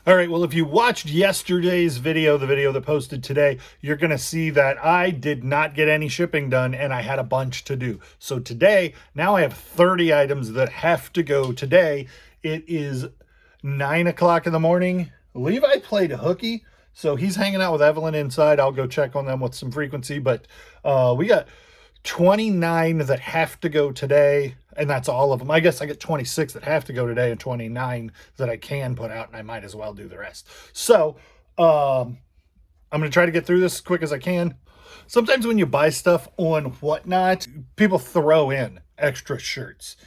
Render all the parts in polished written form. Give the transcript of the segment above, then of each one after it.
All right, well, if you watched yesterday's video, the video that posted today, you're going to see that I did not get any shipping done and I had a bunch to do. So today, now I have 30 items that have to go today. It is 9 o'clock in the morning. Levi played hooky, so he's hanging out with Evelyn inside. I'll go check on them with some frequency, but we got 29 that have to go today, and that's all of them. I guess I get 26 that have to go today and 29 that I can put out, and I might as well do the rest. So I'm going to try to get through this as quick as I can. Sometimes when you buy stuff on Whatnot, people throw in extra shirts.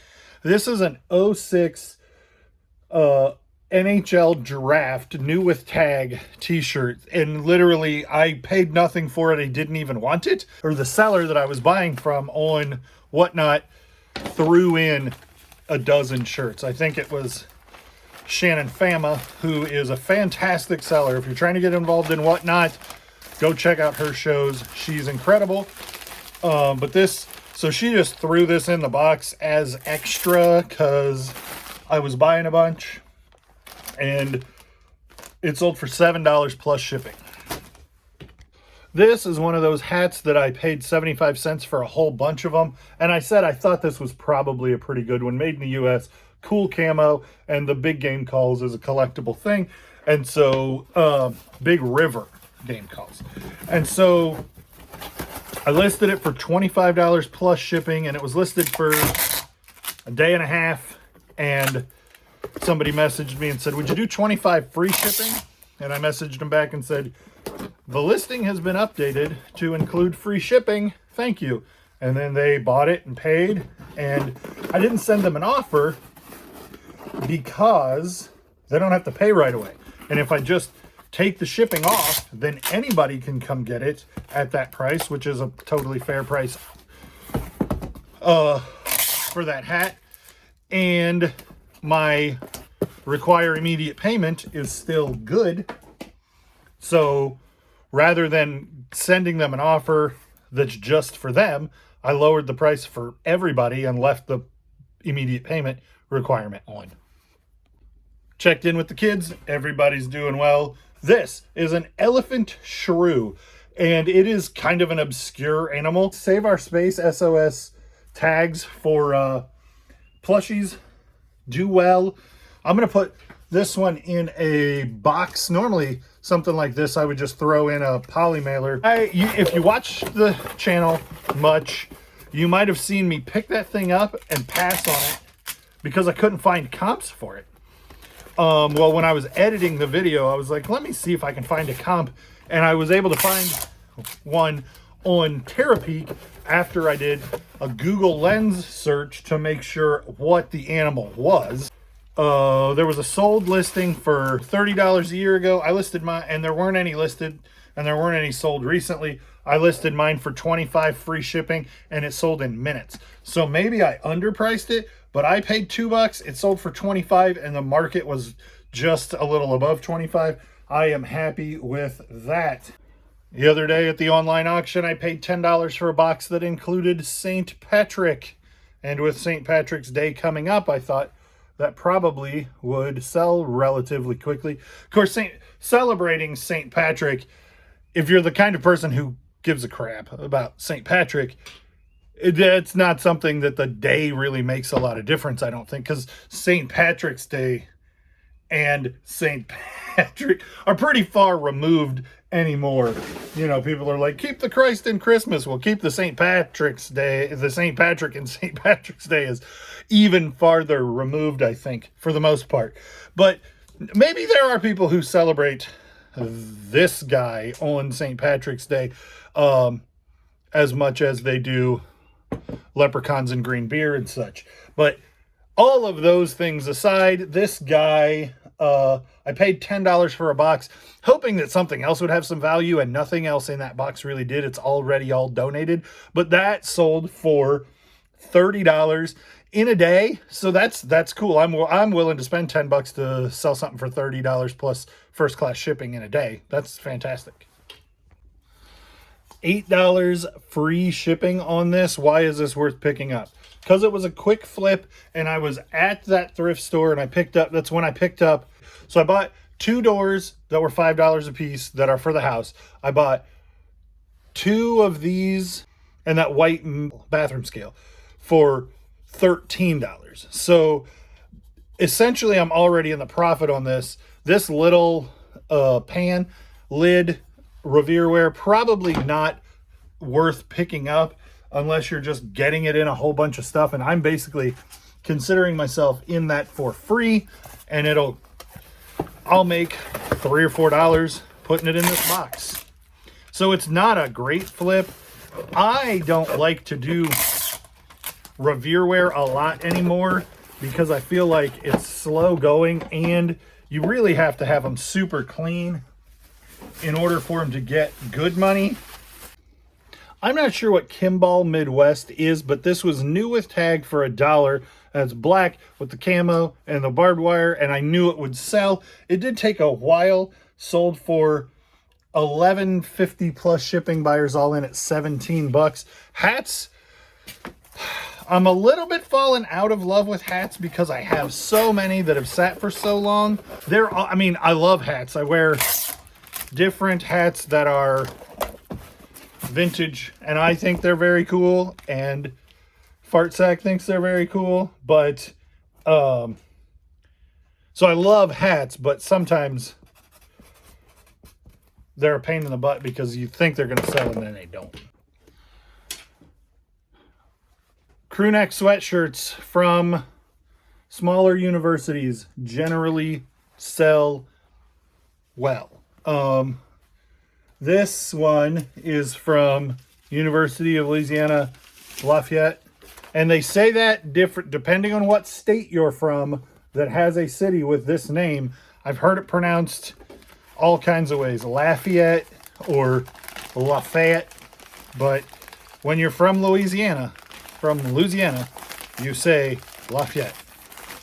This is an 06 NHL Draft new with tag t-shirt, and literally I paid nothing for it. I didn't even want it, or the seller that I was buying from on Whatnot threw in a dozen shirts. I think it was Shannon Fama, who is a fantastic seller. If you're trying to get involved in Whatnot, go check out her shows. She's incredible. So she just threw this in the box as extra because I was buying a bunch. And it sold for $7 plus shipping. This is one of those hats that I paid 75 cents for a whole bunch of them. And I said I thought this was probably a pretty good one. Made in the U.S., cool camo, and the big game calls is a collectible thing. And so, Big River game calls. And so, I listed it for $25 plus shipping, and it was listed for a day and a half, and somebody messaged me and said, would you do 25 free shipping? And I messaged them back and said, the listing has been updated to include free shipping. Thank you. And then they bought it and paid. And I didn't send them an offer because they don't have to pay right away. And if I just take the shipping off, then anybody can come get it at that price, which is a totally fair price for that hat. And my require immediate payment is still good. So rather than sending them an offer that's just for them, I lowered the price for everybody and left the immediate payment requirement on. Checked in with the kids. Everybody's doing well. This is an elephant shrew, and it is kind of an obscure animal. Save Our Space SOS tags for plushies. Do well. I'm going to put this one in a box. Normally, something like this, I would just throw in a poly mailer. If you watch the channel much, you might have seen me pick that thing up and pass on it because I couldn't find comps for it. Well, when I was editing the video, I was like, let me see if I can find a comp. And I was able to find one on Terapeak after I did a Google Lens search to make sure what the animal was. There was a sold listing for $30 a year ago. I listed mine, and there weren't any listed, and there weren't any sold recently. I listed mine for $25 free shipping, and it sold in minutes. So maybe I underpriced it, but I paid $2. It sold for $25, and the market was just a little above $25. I am happy with that. The other day at the online auction, I paid $10 for a box that included St. Patrick. And with St. Patrick's Day coming up, I thought that probably would sell relatively quickly. Of course, celebrating St. Patrick, if you're the kind of person who gives a crap about St. Patrick, it's not something that the day really makes a lot of difference, I don't think, because St. Patrick's Day and St. Patrick are pretty far removed anymore. You know, people are like, keep the Christ in Christmas. Well, keep the St. Patrick's Day, the St. Patrick and St. Patrick's Day is even farther removed, I think, for the most part. But maybe there are people who celebrate this guy on St. Patrick's Day as much as they do leprechauns and green beer and such. But all of those things aside, this guy, I paid $10 for a box, hoping that something else would have some value, and nothing else in that box really did. It's already all donated, but that sold for $30 in a day. So that's cool. I'm willing to spend $10 to sell something for $30 plus first class shipping in a day. That's fantastic. $8 free shipping on this. Why is this worth picking up? Because it was a quick flip, and I was at that thrift store, and that's when I picked up. So I bought 2 doors that were $5 a piece that are for the house. I bought 2 of these and that white bathroom scale for $13. So essentially I'm already in the profit on this. This little pan lid Revereware, probably not worth picking up unless you're just getting it in a whole bunch of stuff. And I'm basically considering myself in that for free, and I'll make $3 or $4 putting it in this box. So it's not a great flip. I don't like to do Revereware a lot anymore because I feel like it's slow going, and you really have to have them super clean in order for them to get good money. I'm not sure what Kimball Midwest is, but this was new with tag for $1. And it's black with the camo and the barbed wire, and I knew it would sell. It did take a while. Sold for $11.50 plus shipping, buyers all in at $17. Hats, I'm a little bit fallen out of love with hats because I have so many that have sat for so long. I mean, I love hats. I wear different hats that are vintage, and I think they're very cool, and Fartsack thinks they're very cool, but so I love hats, but sometimes they're a pain in the butt because you think they're going to sell and then they don't. Crew neck sweatshirts from smaller universities generally sell well. This one is from University of Louisiana Lafayette, and they say that different depending on what state you're from that has a city with this name. I've heard it pronounced all kinds of ways, Lafayette or Lafayette, but when you're from Louisiana, you say Lafayette.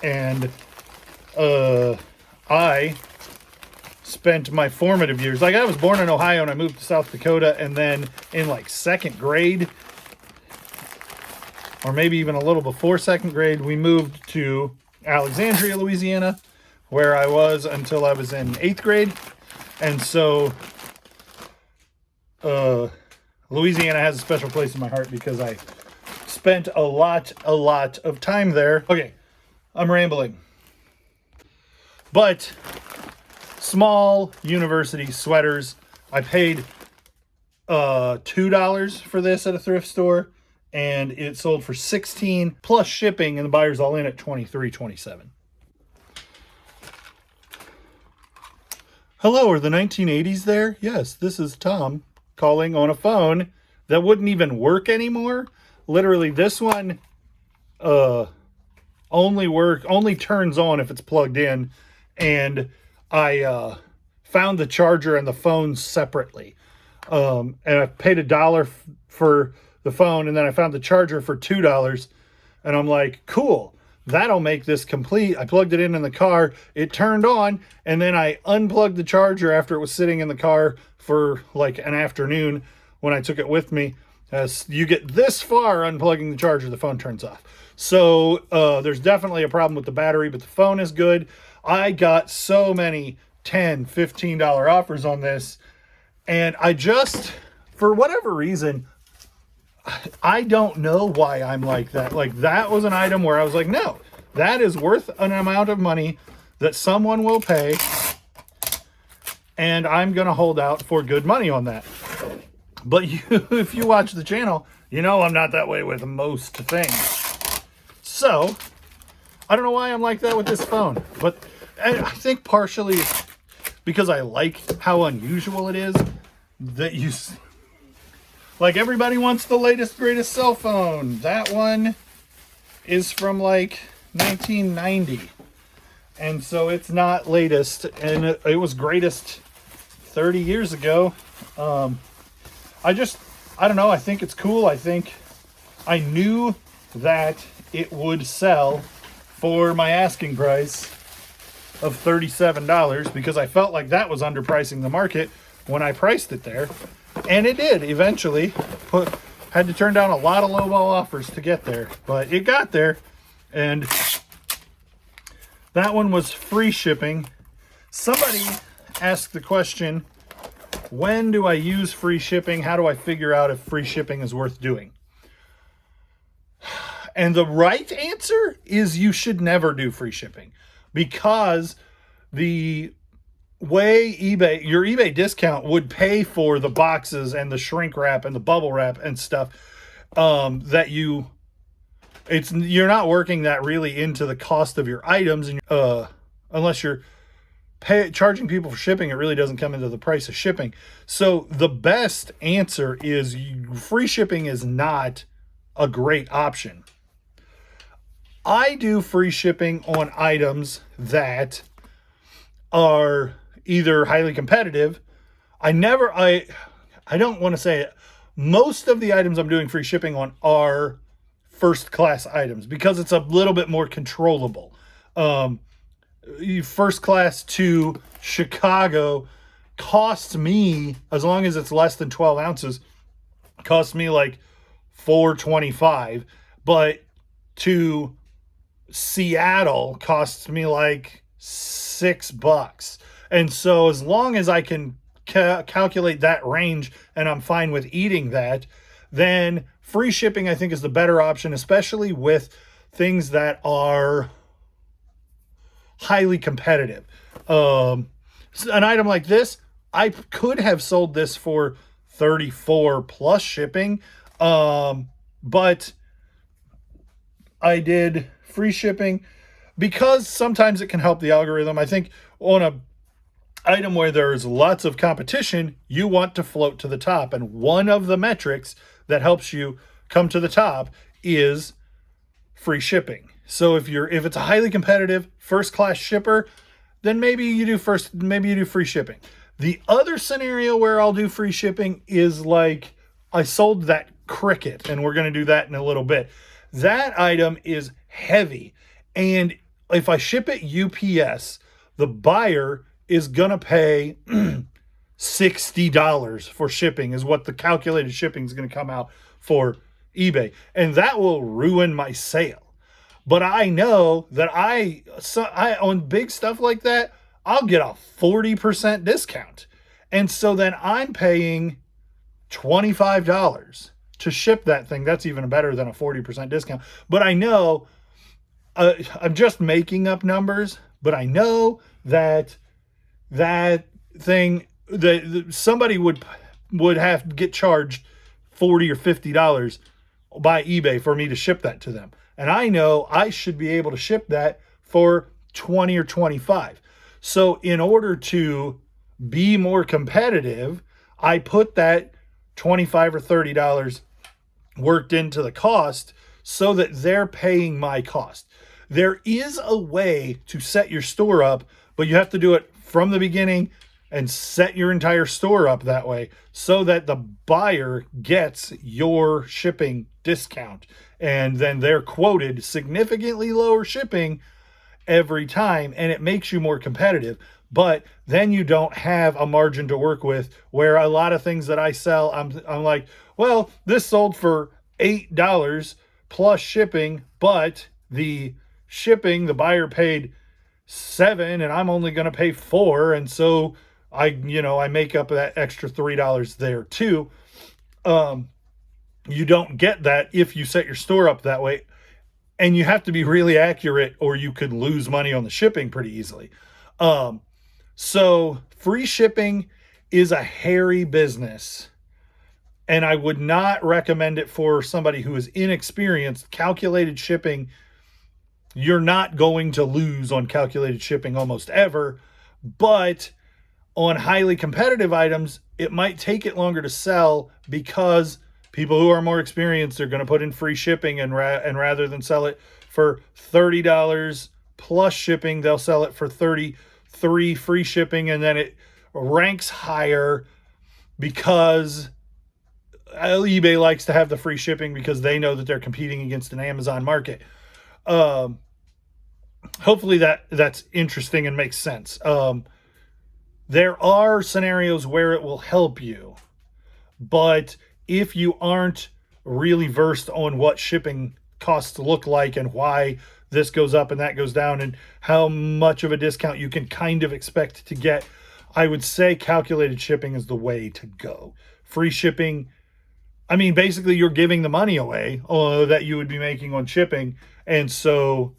And I spent my formative years, like I was born in Ohio and I moved to South Dakota, and then in like 2nd grade, or maybe even a little before 2nd grade, we moved to Alexandria, Louisiana, where I was until I was in 8th grade. And so Louisiana has a special place in my heart because I spent a lot of time there. Okay, I'm rambling. But small university sweaters, I paid $2 for this at a thrift store, and it sold for $16 plus shipping, and the buyers all in at $23.27. Hello, are the 1980s there? Yes, this is Tom calling on a phone that wouldn't even work anymore. Literally, this one only turns on if it's plugged in, and I found the charger and the phone separately. And I paid $1 for the phone, and then I found the charger for $2, and I'm like, cool, that'll make this complete. I plugged it in the car, it turned on, and then I unplugged the charger after it was sitting in the car for like an afternoon when I took it with me. As you get this far unplugging the charger, the phone turns off. So there's definitely a problem with the battery, but the phone is good. I got so many $10, $15 offers on this, and I just, for whatever reason, I don't know why I'm like that. Like, that was an item where I was like, no, that is worth an amount of money that someone will pay, and I'm going to hold out for good money on that. But if you watch the channel, you know I'm not that way with most things. So, I don't know why I'm like that with this phone, but I think partially because I like how unusual it is that you... Like, everybody wants the latest, greatest cell phone. That one is from, like, 1990. And so it's not latest. And it was greatest 30 years ago. I don't know. I think it's cool. I think I knew that it would sell for my asking price of $37 because I felt like that was underpricing the market when I priced it there. And it did eventually. Had to turn down a lot of lowball offers to get there, but it got there. And that one was free shipping. Somebody asked the question, when do I use free shipping? How do I figure out if free shipping is worth doing? And the right answer is you should never do free shipping, because the way your eBay discount would pay for the boxes and the shrink wrap and the bubble wrap and stuff, that you're not working that really into the cost of your items, and unless you're charging people for shipping, it really doesn't come into the price of shipping. So the best answer is free shipping is not a great option. I do free shipping on items that are either highly competitive. I don't want to say it. Most of the items I'm doing free shipping on are first class items because it's a little bit more controllable. First class to Chicago costs me, as long as it's less than 12 ounces, costs me like $4.25, but to Seattle costs me like $6. And so as long as I can calculate that range and I'm fine with eating that, then free shipping I think is the better option, especially with things that are highly competitive. An item like this, I could have sold this for $34 plus shipping, but I did free shipping because sometimes it can help the algorithm. I think on a item where there's lots of competition, you want to float to the top, and one of the metrics that helps you come to the top is free shipping. So if it's a highly competitive first class shipper, then maybe you do free shipping. The other scenario where I'll do free shipping is like I sold that Cricut, and we're going to do that in a little bit. That item is heavy, and if I ship it UPS, the buyer is going to pay $60 for shipping, is what the calculated shipping is going to come out for eBay. And that will ruin my sale. But I know that I on big stuff like that, I'll get a 40% discount. And so then I'm paying $25 to ship that thing. That's even better than a 40% discount. But I know, I'm just making up numbers, but I know that thing, that somebody would have to get charged $40 or $50 by eBay for me to ship that to them. And I know I should be able to ship that for $20 or $25. So in order to be more competitive, I put that $25 or $30 worked into the cost so that they're paying my cost. There is a way to set your store up, but you have to do it from the beginning and set your entire store up that way so that the buyer gets your shipping discount. And then they're quoted significantly lower shipping every time, and it makes you more competitive. But then you don't have a margin to work with, where a lot of things that I sell, I'm like, well, this sold for $8 plus shipping, but the shipping, the buyer paid $7 and I'm only going to pay $4. And so I make up that extra $3 there too. You don't get that if you set your store up that way, and you have to be really accurate or you could lose money on the shipping pretty easily. So free shipping is a hairy business, and I would not recommend it for somebody who is inexperienced. Calculated shipping, you're not going to lose on calculated shipping almost ever, but on highly competitive items, it might take it longer to sell because people who are more experienced are going to put in free shipping, and rather than sell it for $30 plus shipping, they'll sell it for $33 free shipping, and then it ranks higher because eBay likes to have the free shipping because they know that they're competing against an Amazon market. Hopefully that's interesting and makes sense. There are scenarios where it will help you, but if you aren't really versed on what shipping costs look like and why this goes up and that goes down, and how much of a discount you can kind of expect to get. I would say calculated shipping is the way to go. Free shipping, I mean, basically you're giving the money away that you would be making on shipping. And so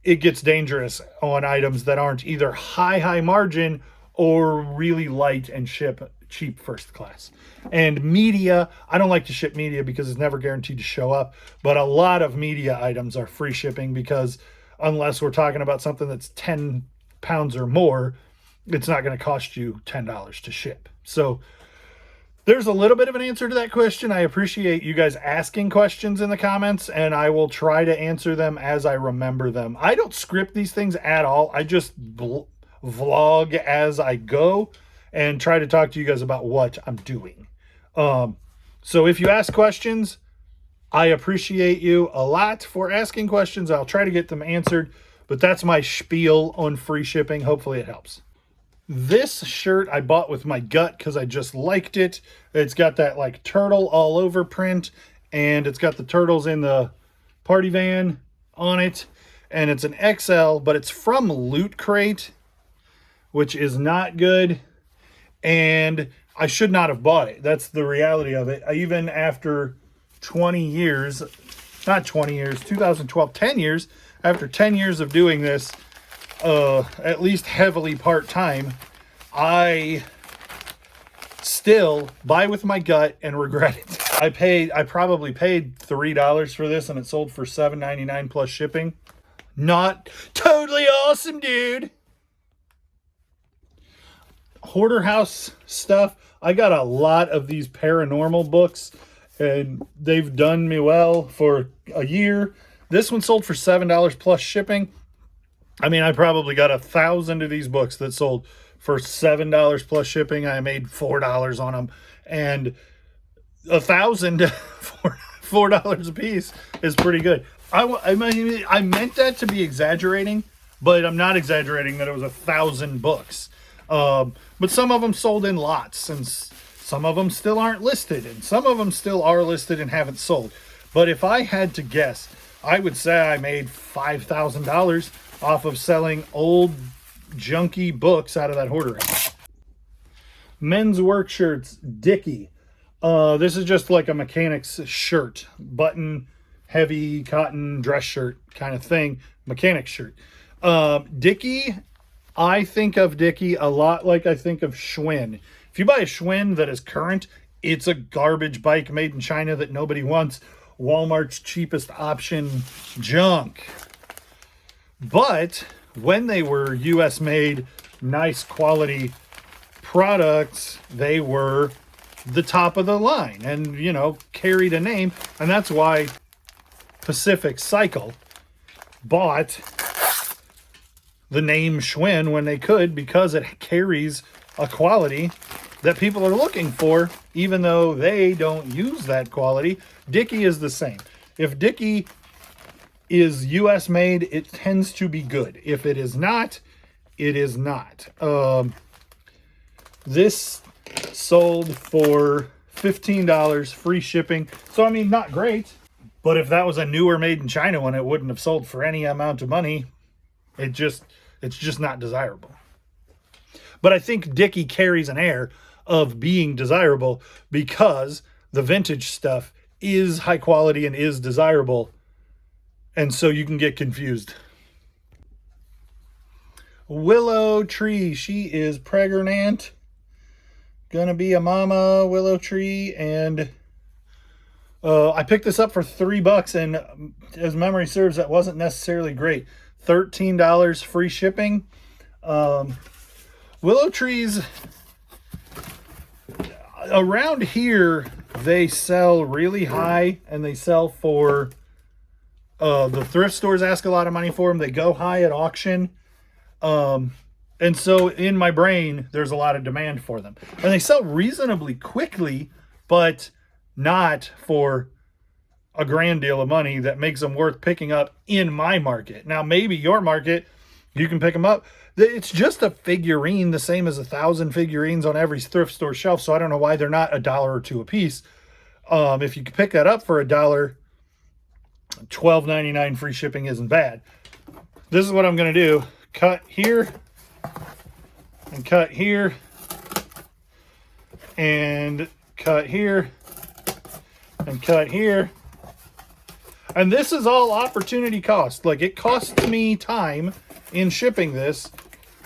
it gets dangerous on items that aren't either high margin or really light and ship cheap first class. And media, I don't like to ship media because it's never guaranteed to show up. But a lot of media items are free shipping because unless we're talking about something that's 10 pounds or more, it's not going to cost you $10 to ship. So there's a little bit of an answer to that question. I appreciate you guys asking questions in the comments, and I will try to answer them as I remember them. I don't script these things at all. I just vlog as I go and try to talk to you guys about what I'm doing. So if you ask questions, I appreciate you a lot for asking questions. I'll try to get them answered, but that's my spiel on free shipping. Hopefully it helps. This shirt I bought with my gut because I just liked it. It's got that like turtle all over print, and it's got the turtles in the party van on it, and it's an XL, but it's from Loot Crate, which is not good, and I should not have bought it. That's the reality of it. Even after 20 years, not 20 years, 2012, 10 years, after 10 years of doing this, at least heavily part-time, I still buy with my gut and regret it. I probably paid $3 for this, and it sold for $7.99 plus shipping. Not totally awesome, dude. Hoarder House stuff. I got a lot of these paranormal books, and they've done me well for a year. This one sold for $7 plus shipping. I mean, I probably got 1,000 of these books that sold for $7 plus shipping. I made $4 on them, and 1,000 for $4 a piece is pretty good. I meant that to be exaggerating, but I'm not exaggerating that it was 1,000 books. But some of them sold in lots, and some of them still aren't listed, and some of them still are listed and haven't sold. But if I had to guess, I would say I made $5,000 off of selling old junky books out of that hoarder house. Men's work shirts, Dickie. This is just like a mechanic's shirt, button, heavy cotton dress shirt kind of thing, mechanic's shirt. Dickie, I think of Dickie a lot like I think of Schwinn. If you buy a Schwinn that is current, it's a garbage bike made in China that nobody wants. Walmart's cheapest option junk. But when they were US made, nice quality products, they were the top of the line and, you know, carried a name. And that's why Pacific Cycle bought the name Schwinn when they could, because it carries a quality that people are looking for, even though they don't use that quality. Dickie is the same. If Dickie is US made, it tends to be good. If it is not, it is not. This sold for $15, free shipping. So, I mean, not great. But if that was a newer made in China one, it wouldn't have sold for any amount of money. It's just not desirable. But I think Dickie carries an air of being desirable because the vintage stuff is high quality and is desirable. And so you can get confused. Willow Tree. She is pregnant. Gonna be a mama, Willow Tree. And I picked this up for $3, and as memory serves, that wasn't necessarily great. $13 free shipping. Willow trees around here, they sell really high, and they sell for the thrift stores ask a lot of money for them. They go high at auction. And so in my brain, there's a lot of demand for them. And they sell reasonably quickly, but not for a grand deal of money that makes them worth picking up in my market. Now, maybe your market, you can pick them up. It's just a figurine, the same as 1,000 figurines on every thrift store shelf. So I don't know why they're not $1 or $2 a piece. If you could pick that up for $1, $12.99 free shipping isn't bad. This is what I'm going to do. Cut here and cut here and cut here and cut here. And this is all opportunity cost. Like, it costs me time in shipping this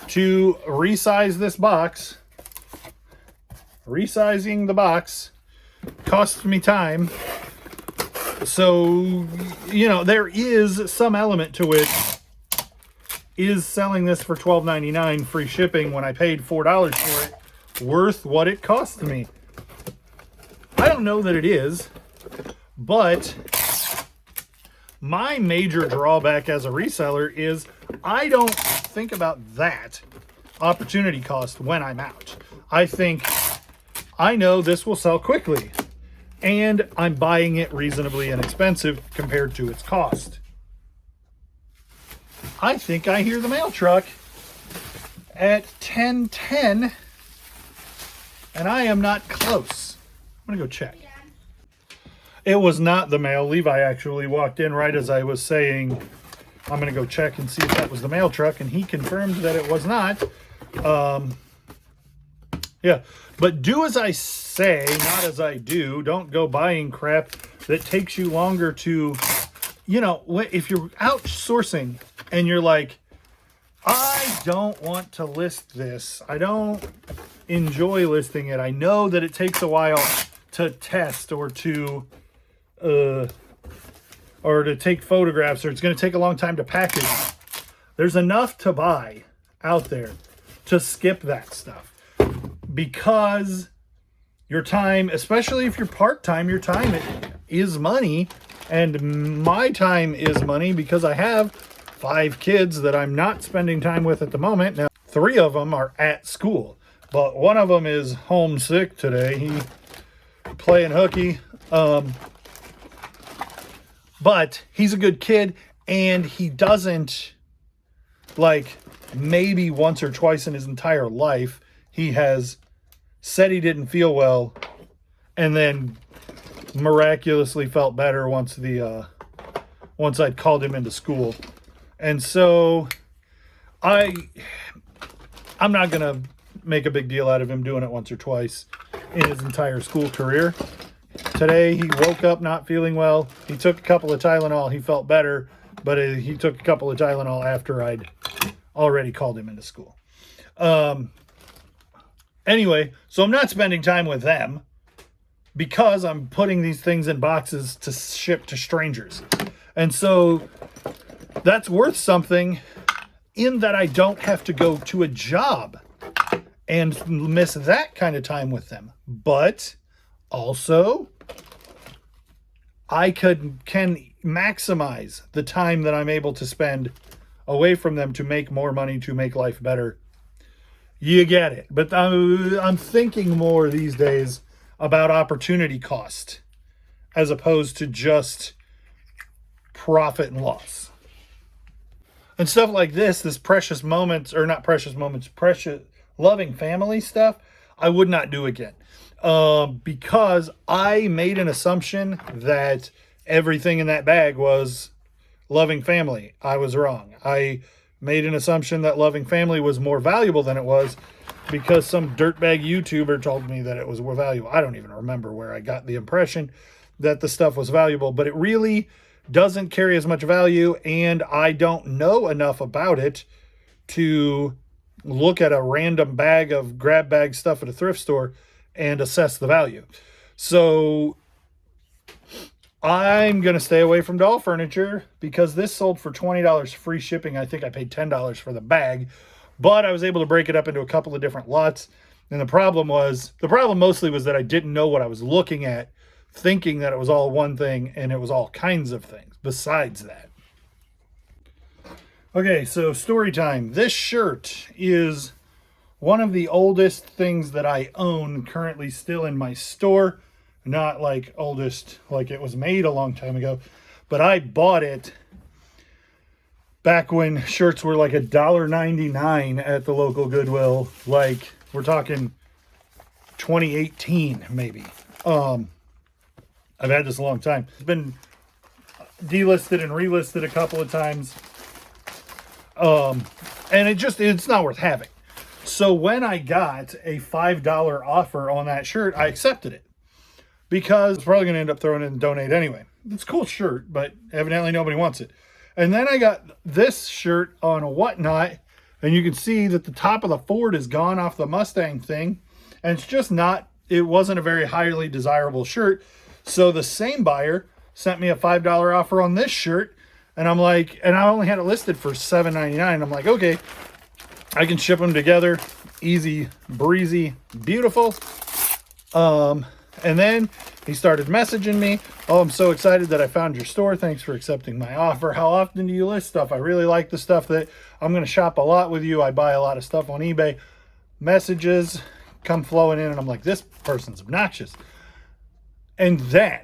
to resize this box. Resizing the box costs me time. So, you know, there is some element to it. Is selling this for $12.99 free shipping when I paid $4 for it worth what it cost me? I don't know that it is, but my major drawback as a reseller is I don't think about that opportunity cost when I'm out. I think I know this will sell quickly and I'm buying it reasonably inexpensive compared to its cost. I think I hear the mail truck at 10:10 and I am not close. I'm gonna go check. It was not the mail. Levi actually walked in right as I was saying, I'm going to go check and see if that was the mail truck. And he confirmed that it was not. Yeah. But do as I say, not as I do. Don't go buying crap that takes you longer to, you know, if you're outsourcing and you're like, I don't want to list this. I don't enjoy listing it. I know that it takes a while to test or to take photographs, or it's going to take a long time to package. There's enough to buy out there to skip that stuff, because your time, especially if you're part-time, your time is money, and my time is money because I have 5 kids that I'm not spending time with at the moment. Now, 3 of them are at school, but one of them is homesick today. He playing hooky. But he's a good kid, and he doesn't, like, maybe once or twice in his entire life, he has said he didn't feel well and then miraculously felt better once I'd called him into school. And so I'm not going to make a big deal out of him doing it once or twice in his entire school career. Today, he woke up not feeling well. He took a couple of Tylenol. He felt better, but he took a couple of Tylenol after I'd already called him into school. Anyway, so I'm not spending time with them because I'm putting these things in boxes to ship to strangers. And so that's worth something in that I don't have to go to a job and miss that kind of time with them. But also, I can maximize the time that I'm able to spend away from them to make more money, to make life better. You get it. But I'm thinking more these days about opportunity cost as opposed to just profit and loss. And stuff like this precious moments, or not precious moments, precious loving family stuff, I would not do again. Because I made an assumption that everything in that bag was loving family. I was wrong. I made an assumption that loving family was more valuable than it was because some dirtbag YouTuber told me that it was more valuable. I don't even remember where I got the impression that the stuff was valuable, but it really doesn't carry as much value, and I don't know enough about it to look at a random bag of grab bag stuff at a thrift store and assess the value. So I'm going to stay away from doll furniture because this sold for $20 free shipping. I think I paid $10 for the bag, but I was able to break it up into a couple of different lots. And the problem mostly was that I didn't know what I was looking at, thinking that it was all one thing, and it was all kinds of things besides that. Okay, so story time. This shirt is one of the oldest things that I own currently still in my store. Not like oldest, like it was made a long time ago, but I bought it back when shirts were like $1.99 at the local Goodwill. Like, we're talking 2018 maybe. I've had this a long time. It's been delisted and relisted a couple of times. And it's not worth having. So when I got a $5 offer on that shirt, I accepted it because it's probably going to end up throwing it in and donate anyway. It's a cool shirt, but evidently nobody wants it. And then I got this shirt on a Whatnot, and you can see that the top of the Ford is gone off the Mustang thing. And it's just not, it wasn't a very highly desirable shirt. So the same buyer sent me a $5 offer on this shirt. And I'm like, and I only had it listed for $7.99. I'm like, okay, I can ship them together. Easy, breezy, beautiful. And then he started messaging me. Oh, I'm so excited that I found your store. Thanks for accepting my offer. How often do you list stuff? I really like the stuff that I'm going to shop a lot with you. I buy a lot of stuff on eBay. Messages come flowing in, and I'm like, this person's obnoxious. And then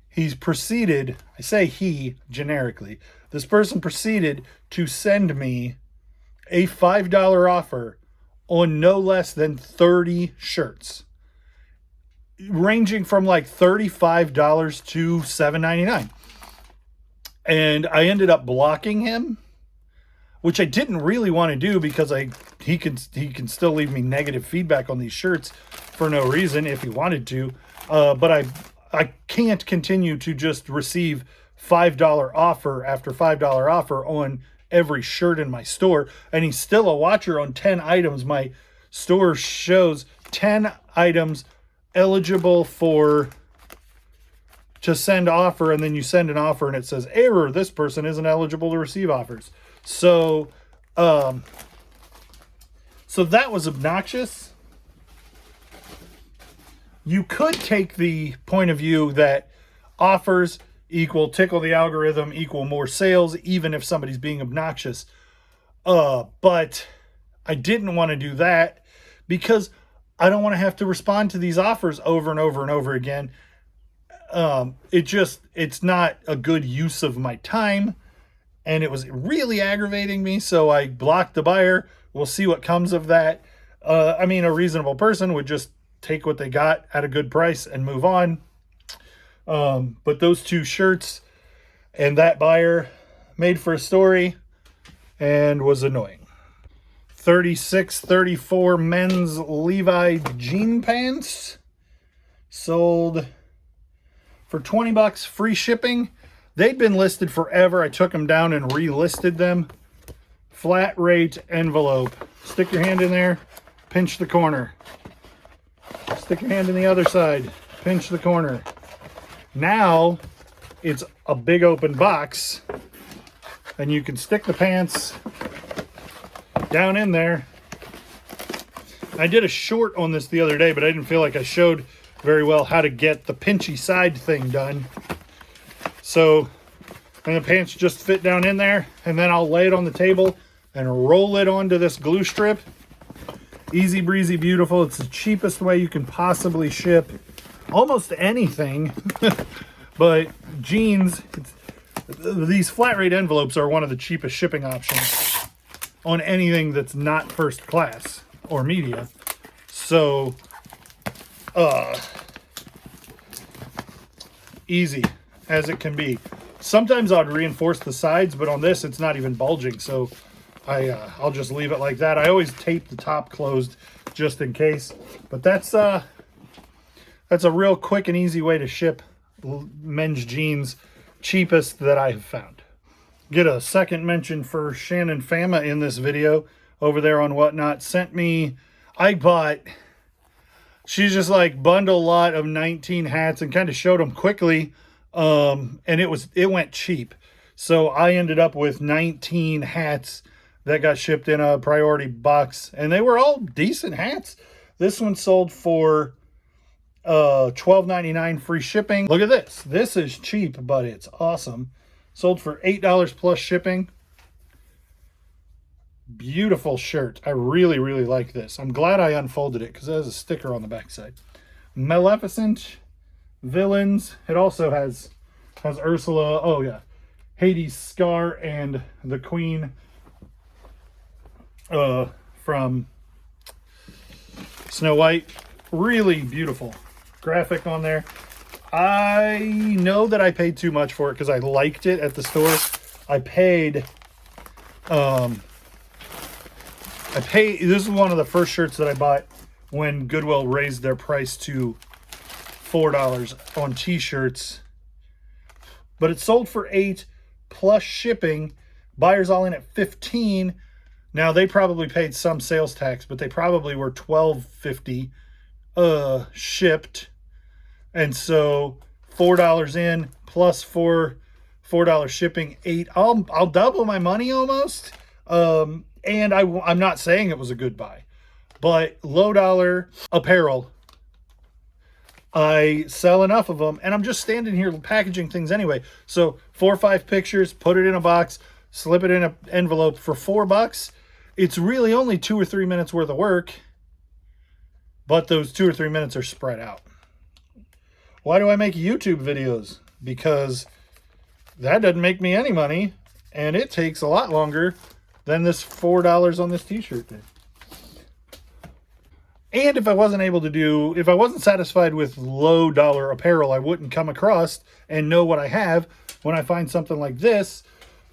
he's proceeded, I say he generically, this person proceeded to send me a $5 offer on no less than 30 shirts, ranging from like $35 to $7.99. And I ended up blocking him, which I didn't really want to do because he can still leave me negative feedback on these shirts for no reason if he wanted to. But I can't continue to just receive $5 offer after $5 offer on every shirt in my store. And he's still a watcher on 10 items. My store shows 10 items eligible to send offer, and then you send an offer and it says error, this person isn't eligible to receive offers. So that was obnoxious. You could take the point of view that offers equal tickle the algorithm equal more sales, even if somebody's being obnoxious. But I didn't want to do that because I don't want to have to respond to these offers over and over and over again. It's not a good use of my time, and it was really aggravating me. So I blocked the buyer. We'll see what comes of that. I mean, a reasonable person would just take what they got at a good price and move on. But those two shirts and that buyer made for a story and was annoying. 36-34 men's Levi jean pants sold for $20, free shipping. They'd been listed forever. I took them down and relisted them. Flat rate envelope. Stick your hand in there, pinch the corner. Stick your hand in the other side, pinch the corner. Now it's a big open box, and you can stick the pants down in there. I did a short on this the other day, but I didn't feel like I showed very well how to get the pinchy side thing done. So, and the pants just fit down in there, and then I'll lay it on the table and roll it onto this glue strip. Easy breezy, beautiful. It's the cheapest way you can possibly ship almost anything. But jeans, these flat rate envelopes are one of the cheapest shipping options on anything that's not first class or media. So, easy as it can be. Sometimes I'd reinforce the sides, but on this, it's not even bulging. So I'll just leave it like that. I always tape the top closed just in case, but that's a real quick and easy way to ship men's jeans, cheapest that I have found. Get a second mention for Shannon Fama in this video over there on Whatnot. Sent me, she's just like bundle lot of 19 hats and kind of showed them quickly. And it went cheap. So I ended up with 19 hats that got shipped in a priority box, and they were all decent hats. This one sold for $12.99 free shipping. Look at this. This is cheap, but it's awesome. Sold for $8 plus shipping. Beautiful shirt. I really, really like this. I'm glad I unfolded it because it has a sticker on the backside. Maleficent, Villains. It also has Ursula. Oh yeah, Hades' scar and the Queen from Snow White. Really beautiful graphic on there. I know that I paid too much for it because I liked it at the store. I paid, this is one of the first shirts that I bought when Goodwill raised their price to $4 on t-shirts. But it sold for $8 plus shipping. Buyers all in at $15. Now they probably paid some sales tax, but they probably were $12.50 shipped. And so $4 in plus $4 shipping, $8. I'll double my money almost. And I'm not saying it was a good buy, but low dollar apparel. I sell enough of them, and I'm just standing here packaging things anyway. So 4 or 5 pictures, put it in a box, slip it in an envelope for $4. It's really only 2 or 3 minutes worth of work, but those 2 or 3 minutes are spread out. Why do I make YouTube videos? Because that doesn't make me any money, and it takes a lot longer than this $4 on this t-shirt did. And if I wasn't satisfied with low dollar apparel, I wouldn't come across and know what I have when I find something like this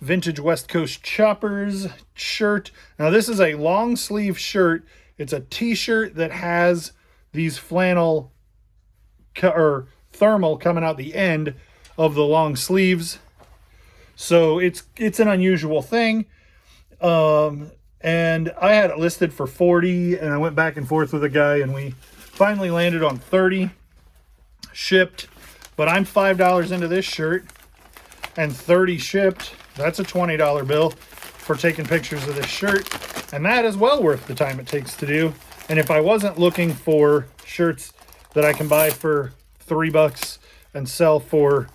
vintage West Coast Choppers shirt. Now this is a long sleeve shirt. It's a t-shirt that has these flannel or thermal coming out the end of the long sleeves. So it's an unusual thing. And I had it listed for 40, and I went back and forth with a guy, and we finally landed on 30 shipped. But I'm $5 into this shirt and 30 shipped. That's a $20 bill for taking pictures of this shirt, and that is well worth the time it takes to do. And if I wasn't looking for shirts that I can buy for $3 and sell for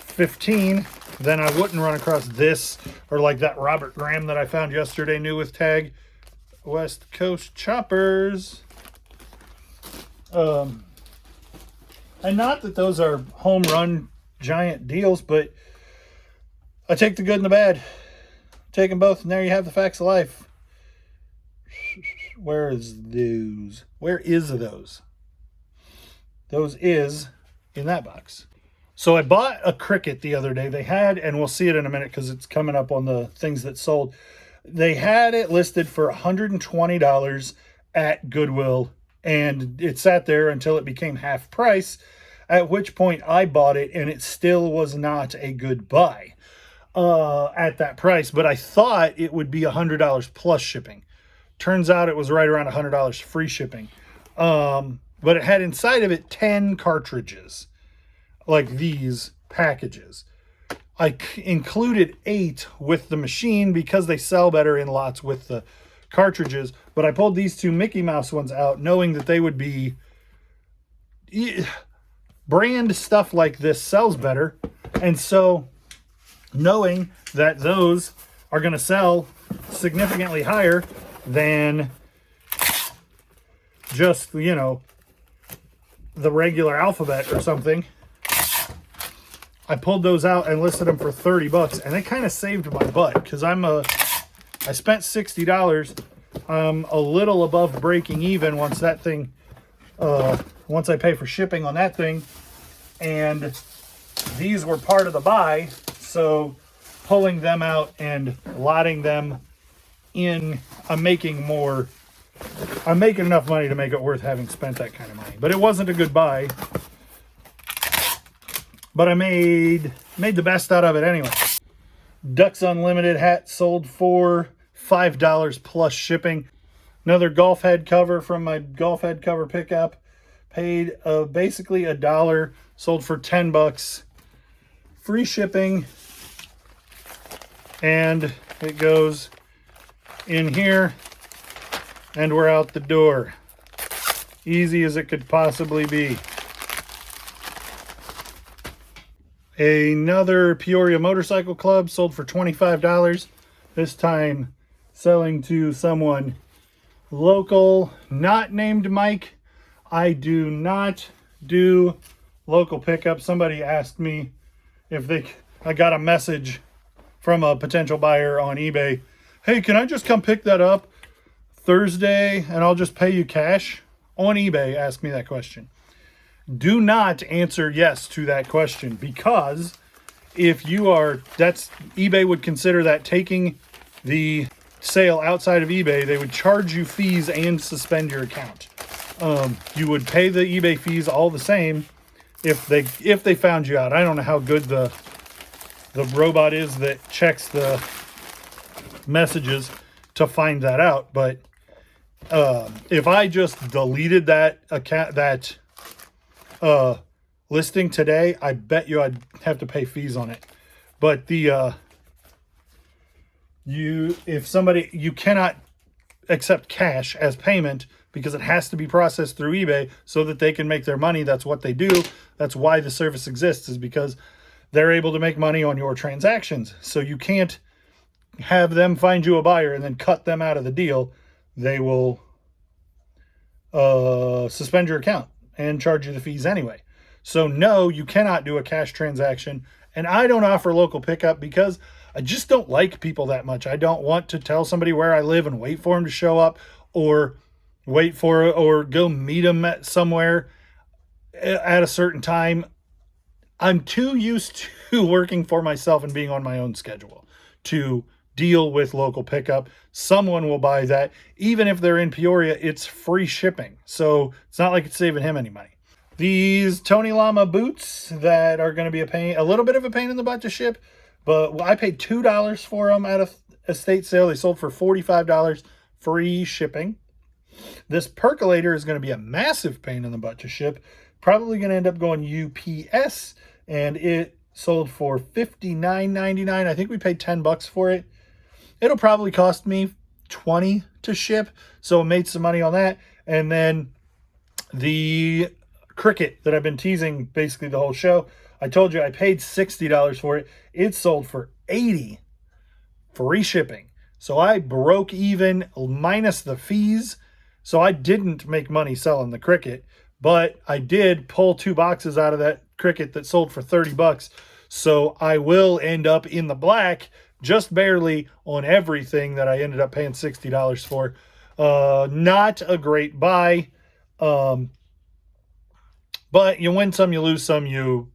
15, then I wouldn't run across this, or like that Robert Graham that I found yesterday, new with tag, West Coast Choppers. And not that those are home run giant deals, but I take the good and the bad. Take them both, and there you have the facts of life. Where is those? Where is those? Those is in that box. So I bought a Cricut the other day. They had, and we'll see it in a minute because it's coming up on the things that sold. They had it listed for $120 at Goodwill, and it sat there until it became half price, at which point I bought it, and it still was not a good buy at that price. But I thought it would be $100 plus shipping. Turns out it was right around $100 free shipping. But it had inside of it 10 cartridges. Like these packages. I included 8 with the machine because they sell better in lots with the cartridges, but I pulled these 2 Mickey Mouse ones out knowing that they would be brand stuff like this sells better, and so knowing that those are going to sell significantly higher than just, the regular Alphabet or something, I pulled those out and listed them for $30, and they kind of saved my butt because I spent $60. I'm a little above breaking even once that thing, once I pay for shipping on that thing, and these were part of the buy, so pulling them out and lotting them in, I'm making enough money to make it worth having spent that kind of money. But it wasn't a good buy. But I made the best out of it anyway. Ducks Unlimited hat sold for $5 plus shipping. Another golf head cover from my golf head cover pickup. Paid basically $1. Sold for $10. Free shipping. And it goes in here. And we're out the door. Easy as it could possibly be. Another Peoria Motorcycle Club sold for $25. This time selling to someone local, not named Mike. I do not do local pickup. Somebody asked me if I got a message from a potential buyer on eBay. Hey, can I just come pick that up Thursday and I'll just pay you cash? On eBay, asked me that question. Do not answer yes to that question, because if you are, eBay would consider that taking the sale outside of eBay. They would charge you fees and suspend your account. You would pay the eBay fees all the same if they found you out. I don't know how good the robot is that checks the messages to find that out, but if I just deleted that account, listing today, I bet you I'd have to pay fees on it. But you cannot accept cash as payment because it has to be processed through eBay so that they can make their money. That's what they do. That's why the service exists, is because they're able to make money on your transactions. So you can't have them find you a buyer and then cut them out of the deal. They will suspend your account and charge you the fees anyway. So no, you cannot do a cash transaction. And I don't offer local pickup because I just don't like people that much. I don't want to tell somebody where I live and wait for them to show up, or go meet them at somewhere at a certain time. I'm too used to working for myself and being on my own schedule to deal with local pickup. Someone will buy that. Even if they're in Peoria, it's free shipping. So it's not like it's saving him any money. These Tony Lama boots that are going to be a little bit of a pain in the butt to ship, but I paid $2 for them at a estate sale. They sold for $45, free shipping. This percolator is going to be a massive pain in the butt to ship. Probably going to end up going UPS, and it sold for $59.99. I think we paid $10 for it. It'll probably cost me $20 to ship, so I made some money on that. And then the Cricut that I've been teasing basically the whole show, I told you I paid $60 for it. It sold for $80, free shipping. So I broke even minus the fees. So I didn't make money selling the Cricut, but I did pull 2 boxes out of that Cricut that sold for $30. So I will end up in the black just barely on everything that I ended up paying $60 for. Not a great buy. But you win some, you lose some, you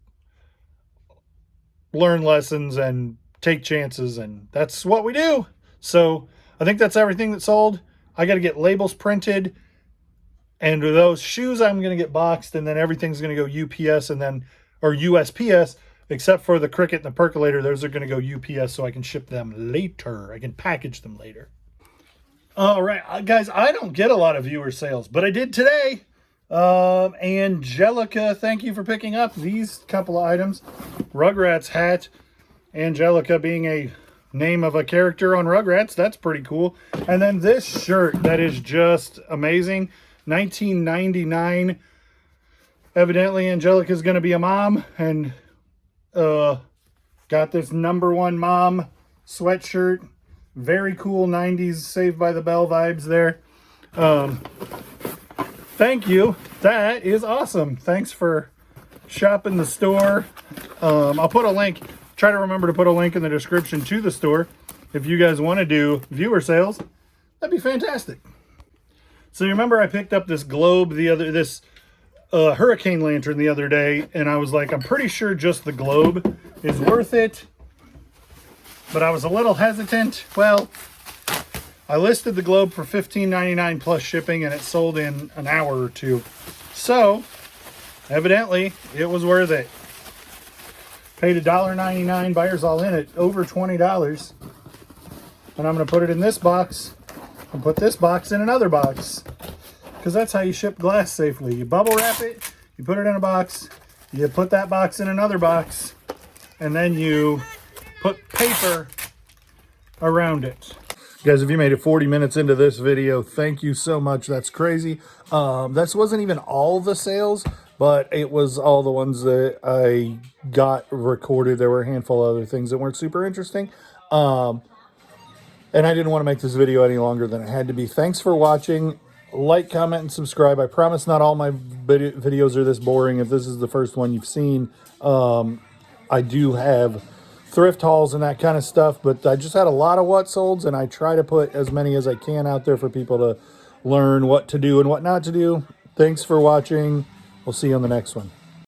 learn lessons and take chances, and that's what we do. So I think that's everything that sold. I got to get labels printed, and with those shoes I'm going to get boxed, and then everything's going to go UPS or USPS, except for the Cricut and the percolator. Those are going to go UPS so I can ship them later. I can package them later. All right, guys, I don't get a lot of viewer sales, but I did today. Angelica, thank you for picking up these couple of items. Rugrats hat. Angelica being a name of a character on Rugrats. That's pretty cool. And then this shirt that is just amazing. 1999. Evidently, Angelica's going to be a mom, and got this #1 mom sweatshirt. Very cool 90s Saved by the Bell vibes there. Thank you. That is awesome. Thanks for shopping the store. I'll put a link. Try to remember to put a link in the description to the store if you guys want to do viewer sales. That'd be fantastic. So you remember I picked up this globe this hurricane lantern the other day, and I was like, I'm pretty sure just the globe is worth it, but I was a little hesitant. Well, I listed the globe for $15.99 plus shipping, and it sold in an hour or two. So evidently it was worth it. Paid $1.99, buyers all in at over $20. And I'm going to put it in this box and put this box in another box, because that's how you ship glass safely. You bubble wrap it, you put it in a box, you put that box in another box, and then you put paper around it. Guys, if you made it 40 minutes into this video, thank you so much. That's crazy. This wasn't even all the sales, but it was all the ones that I got recorded. There were a handful of other things that weren't super interesting. And I didn't want to make this video any longer than it had to be. Thanks for watching. Like, comment, and subscribe. I promise not all my videos are this boring. If this is the first one you've seen, I do have thrift hauls and that kind of stuff, but I just had a lot of what solds, and I try to put as many as I can out there for people to learn what to do and what not to do. Thanks for watching. We'll see you on the next one.